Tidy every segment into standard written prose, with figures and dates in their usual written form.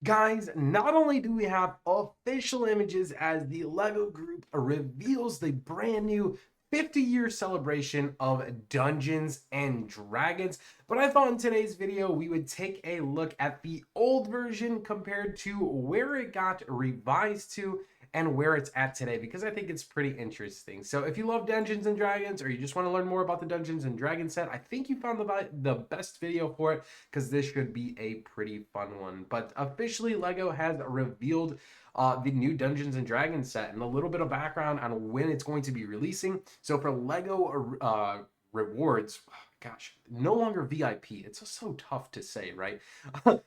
Guys, not only do we have official images as the LEGO Group reveals the brand new 50-year celebration of Dungeons and Dragons, but I thought in today's video we would take a look at the old version compared to where it got revised to and where it's at today, because I think it's pretty interesting. So if you love Dungeons and Dragons, or you just want to learn more about the Dungeons and Dragons set, I think you found the best video for it, because this should be a pretty fun one. But officially, LEGO has revealed the new Dungeons and Dragons set and a little bit of background on when it's going to be releasing. So for LEGO rewards, gosh, no longer VIP. It's just so tough to say, right?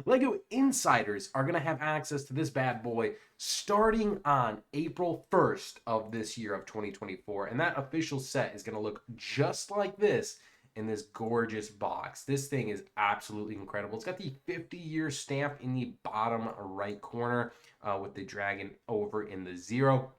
LEGO insiders are going to have access to this bad boy starting on April 1st of this year of 2024. And that official set is going to look just like this in this gorgeous box. This thing is absolutely incredible. It's got the 50-year stamp in the bottom right corner with the dragon over in the 0.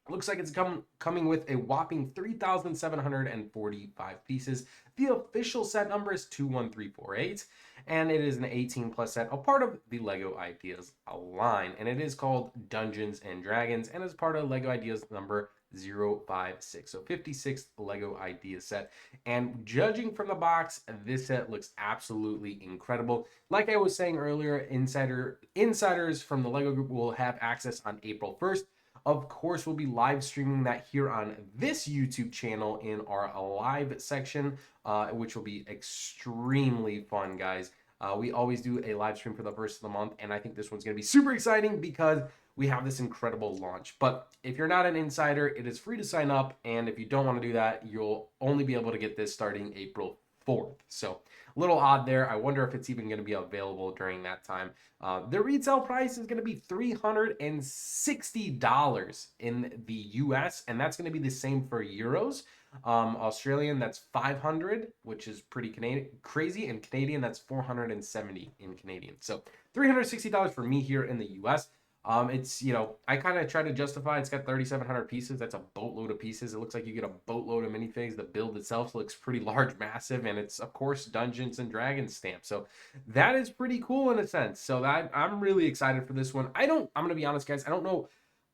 Looks like it's coming with a whopping 3,745 pieces. The official set number is 21348, and it is an 18 plus set, a part of the LEGO Ideas line, and it is called Dungeons and Dragons, and is part of LEGO Ideas number 056. So 56th LEGO Ideas set. And judging from the box, this set looks absolutely incredible. Like I was saying earlier, insiders from the LEGO Group will have access on April 1st. Of course, we'll be live streaming that here on this YouTube channel in our live section, which will be extremely fun, guys. We always do a live stream for the first of the month, and I think this one's going to be super exciting because we have this incredible launch. But if you're not an insider, it is free to sign up, and if you don't want to do that, you'll only be able to get this starting April 4th. So a little odd there. I wonder if it's even going to be available during that time. The retail price is going to be $360 in the US, and that's going to be the same for euros. Australian, that's 500, which is pretty crazy, and Canadian, that's 470 in Canadian. So $360 for me here in the US. It's, I kind of try to justify it's got 3,700 pieces. That's a boatload of pieces. It looks like you get a boatload of minifigs. The build itself looks pretty large, massive, and it's, of course, Dungeons and Dragons stamp. So that is pretty cool in a sense. So I'm really excited for this one. I'm going to be honest, guys, I don't know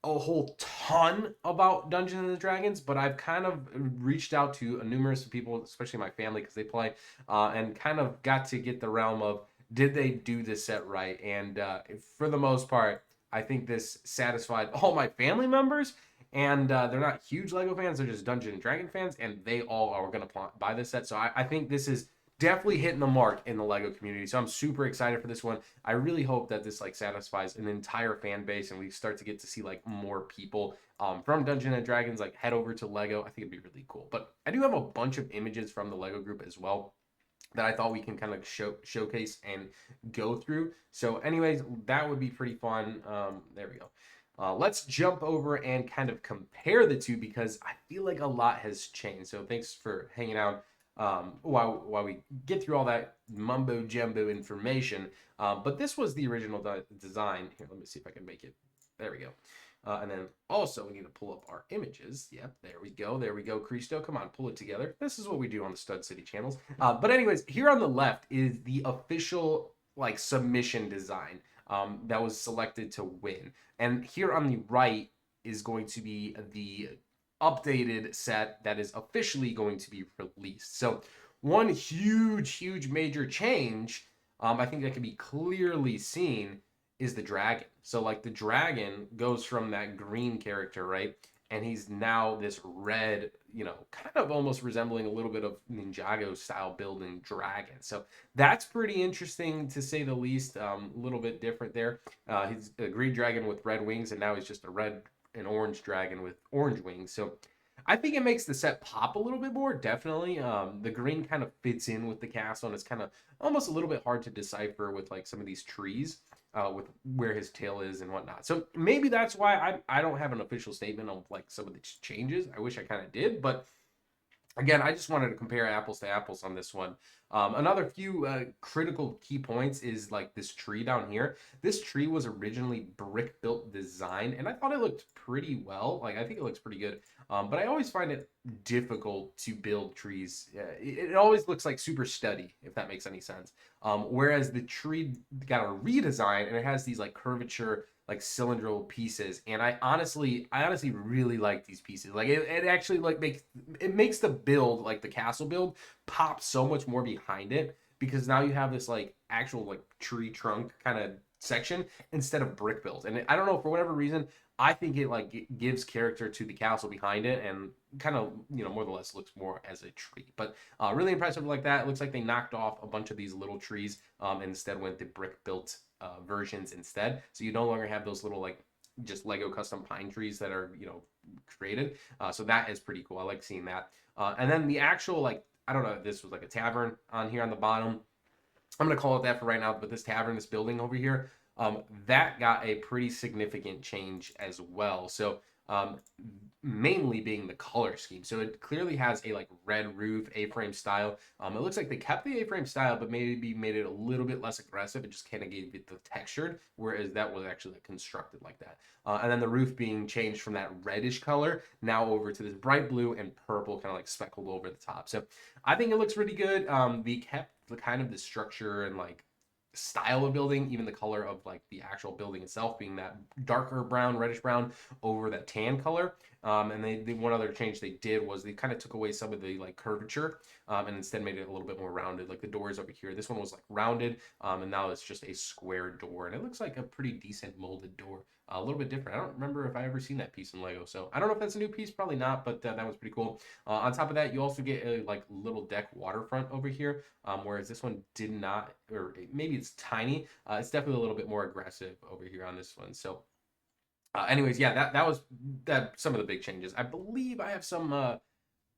a whole ton about Dungeons and Dragons, but I've kind of reached out to numerous people, especially my family, because they play, and kind of got to get the realm of, did they do this set right? And for the most part, I think this satisfied all my family members, and they're not huge Lego fans. They're just Dungeon and Dragon fans, and they all are going to buy this set. So I think this is definitely hitting the mark in the Lego community. So I'm super excited for this one. I really hope that this satisfies an entire fan base, and we start to get to see more people from Dungeons and Dragons head over to Lego. I think it'd be really cool. But I do have a bunch of images from the Lego group as well that I thought we can kind of showcase and go through. So anyways, that would be pretty fun. There we go. Let's jump over and kind of compare the two, because I feel like a lot has changed. So thanks for hanging out while we get through all that mumbo jumbo information. But this was the original design. Here, let me see if I can make it. There we go. And then also we need to pull up our images. Yep, there we go. There we go, Cristo. Come on, pull it together. This is what we do on the Stud City channels. But anyways, here on the left is the official submission design that was selected to win. And here on the right is going to be the updated set that is officially going to be released. So one huge major change, I think that can be clearly seen, is the dragon. So the dragon goes from that green character, right? And he's now this red, kind of almost resembling a little bit of Ninjago style building dragon. So that's pretty interesting to say the least. A little bit different there. He's a green dragon with red wings, and now he's just a red and orange dragon with orange wings. So I think it makes the set pop a little bit more, definitely. The green kind of fits in with the castle, and it's kind of almost a little bit hard to decipher with some of these trees. With where his tail is and whatnot. So maybe that's why I don't have an official statement on some of the changes. I wish I kind of did, but again, I just wanted to compare apples to apples on this one. Another few critical key points is like this tree down here. This tree was originally brick built design, and I thought it looked pretty well. Like I think it looks pretty good. But I always find it difficult to build trees. It always looks like super steady, if that makes any sense. Whereas the tree got a redesign and it has these like curvature, like cylindrical pieces. And I honestly really like these pieces. Like it actually like makes the build, like the castle build, pop so much more behind it because now you have this like actual like tree trunk kind of section instead of brick build. And I don't know, for whatever reason, I think it gives character to the castle behind it and kind of, more or less looks more as a tree. But really impressive like that. It looks like they knocked off a bunch of these little trees and instead went the brick built versions instead. So you no longer have those little like just Lego custom pine trees that are, created. So that is pretty cool. I like seeing that. And then the actual like, I don't know if this was like a tavern on here on the bottom. I'm gonna call it that for right now, but this tavern, this building over here, that got a pretty significant change as well. So mainly being the color scheme. So it clearly has a like red roof, A-frame style. It looks like they kept the A-frame style, but maybe made it a little bit less aggressive. It just kind of gave it the textured, whereas that was actually like constructed like that. And then the roof being changed from that reddish color now over to this bright blue and purple, kind of like speckled over the top. So I think it looks really good. They kept the kind of the structure and like style of building, even the color of like the actual building itself being that darker brown, reddish brown over that tan color. And they one other change they did was they kind of took away some of the like curvature and instead made it a little bit more rounded. Like the doors over here, this one was like rounded, and now it's just a square door, and it looks like a pretty decent molded door. A little bit different. I don't remember if I ever seen that piece in Lego, so I don't know if that's a new piece. Probably not, but that was pretty cool. On top of that, you also get a like little deck waterfront over here, whereas this one did not, or maybe it's tiny. It's definitely a little bit more aggressive over here on this one. So, anyways, yeah, that was some of the big changes. I believe I have some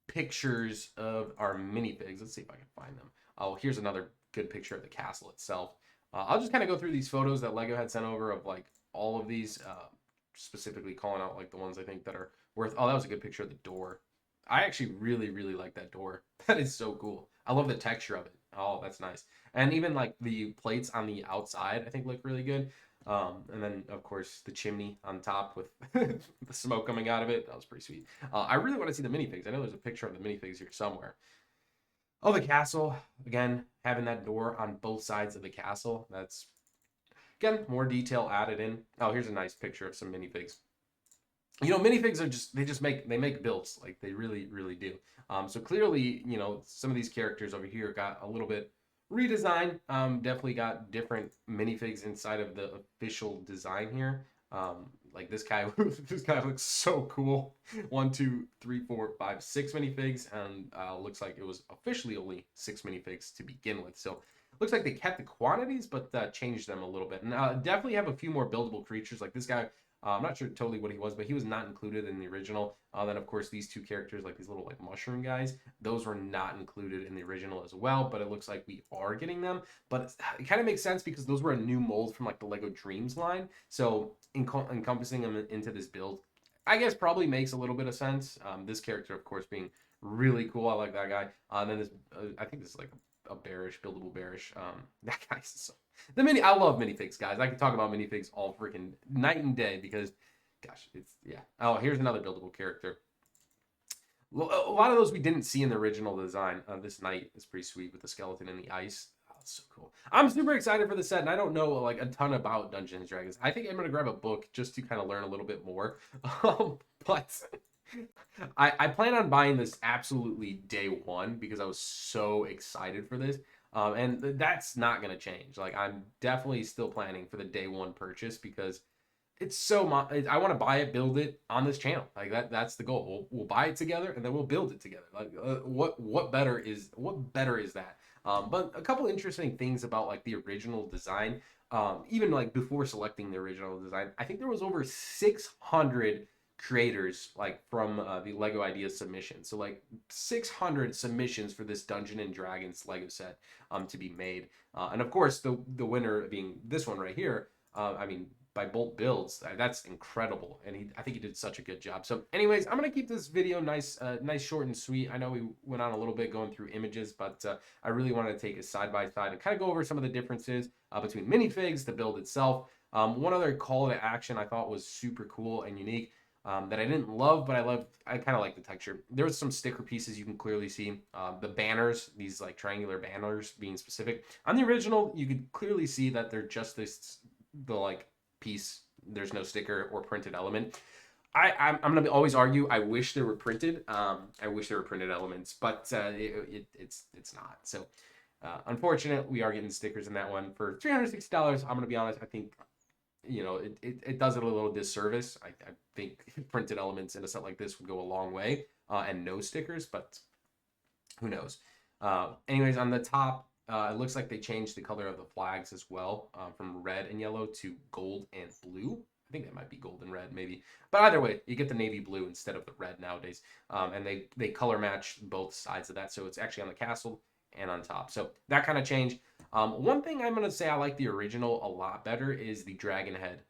pictures of our minifigs. Let's see if I can find them. Oh, here's another good picture of the castle itself. I'll just kind of go through these photos that Lego had sent over of like all of these, specifically calling out like the ones I think that are worth. Oh, that was a good picture of the door. I actually really, really like that door. That is so cool. I love the texture of it. Oh, that's nice. And even like the plates on the outside, I think look really good. And then of course the chimney on top with the smoke coming out of it. That was pretty sweet. I really want to see the minifigs. I know there's a picture of the minifigs here somewhere. Oh, the castle. Again, having that door on both sides of the castle. That's, again, more detail added in. Oh, here's a nice picture of some minifigs. Minifigs are just they make builds, like they really really do. So clearly, some of these characters over here got a little bit redesigned. Definitely got different minifigs inside of the official design here. Like this guy, this guy looks so cool. One, two, three, four, five, six minifigs, and looks like it was officially only six minifigs to begin with. So looks like they kept the quantities, but changed them a little bit. And definitely have a few more buildable creatures. Like this guy, I'm not sure totally what he was, but he was not included in the original. Then, of course, these two characters, like these little like mushroom guys, those were not included in the original as well. But it looks like we are getting them. But it kind of makes sense because those were a new mold from like the Lego Dreams line. So encompassing them into this build, I guess probably makes a little bit of sense. This character, of course, being really cool. I like that guy. Then this, I think this is like a bearish, buildable bearish. That guy's so I love minifigs, guys. I can talk about minifigs all freaking night and day because, gosh, it's yeah. Oh, here's another buildable character. A lot of those we didn't see in the original design. This knight is pretty sweet with the skeleton in the ice. Oh, it's so cool. I'm super excited for the set, and I don't know like a ton about Dungeons and Dragons. I think I'm gonna grab a book just to kind of learn a little bit more. But I plan on buying this absolutely day one because I was so excited for this. And that's not going to change. Like, I'm definitely still planning for the day one purchase because it's so I want to buy it, build it on this channel. Like that's the goal. We'll buy it together and then we'll build it together. Like what better is that? But a couple interesting things about like the original design. Even like before selecting the original design, I think there was over 600 creators like from the Lego Ideas submission. So like 600 submissions for this Dungeon and Dragons Lego set to be made. And of course the winner being this one right here. I mean, by BoltBuilds. That's incredible, and I think he did such a good job. So, anyways, I'm gonna keep this video nice, short and sweet. I know we went on a little bit going through images, but I really wanted to take it side by side and kind of go over some of the differences between minifigs, the build itself. One other call to action I thought was super cool and unique. That I didn't love, but I kind of like the texture. There was some sticker pieces you can clearly see. The banners, these like triangular banners being specific. On the original, you could clearly see that they're just the like piece. There's no sticker or printed element. I'm gonna always argue. I wish there were printed. I wish there were printed elements, but it's not. So unfortunate, we are getting stickers in that one for $360. I'm gonna be honest. I think it does it a little disservice. I think printed elements in a set like this would go a long way, and no stickers, but who knows. Anyways, on the top, it looks like they changed the color of the flags as well, from red and yellow to gold and blue. I think that might be gold and red, maybe. But either way, you get the navy blue instead of the red nowadays. And they color match both sides of that, so it's actually on the castle and on top. So that kind of change. One thing I'm going to say I like the original a lot better is the dragon head.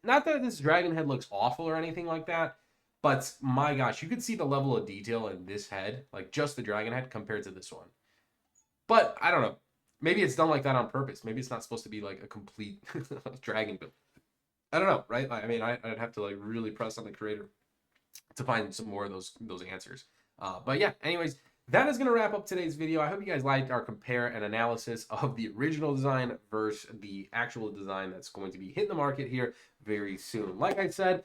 Not that this dragon head looks awful or anything like that, but my gosh, you could see the level of detail in this head, like just the dragon head compared to this one. But I don't know. Maybe it's done like that on purpose. Maybe it's not supposed to be like a complete dragon build. I don't know, right? I mean, I'd have to like really press on the creator to find some more of those answers. But yeah, anyways, that is going to wrap up today's video. I hope you guys liked our compare and analysis of the original design versus the actual design that's going to be hitting the market here very soon. Like I said,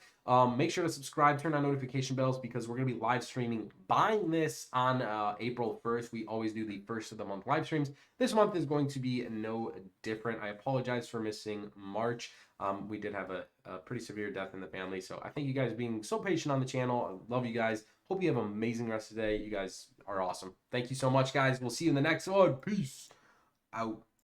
make sure to subscribe, turn on notification bells, because we're going to be live streaming buying this on April 1st. We always do the first of the month live streams. This month is going to be no different. I apologize for missing March. We did have a pretty severe death in the family, so I thank you guys being so patient on the channel. I love you guys. Hope you have an amazing rest of the day. You guys are awesome. Thank you so much, guys. We'll see you in the next one. Peace out.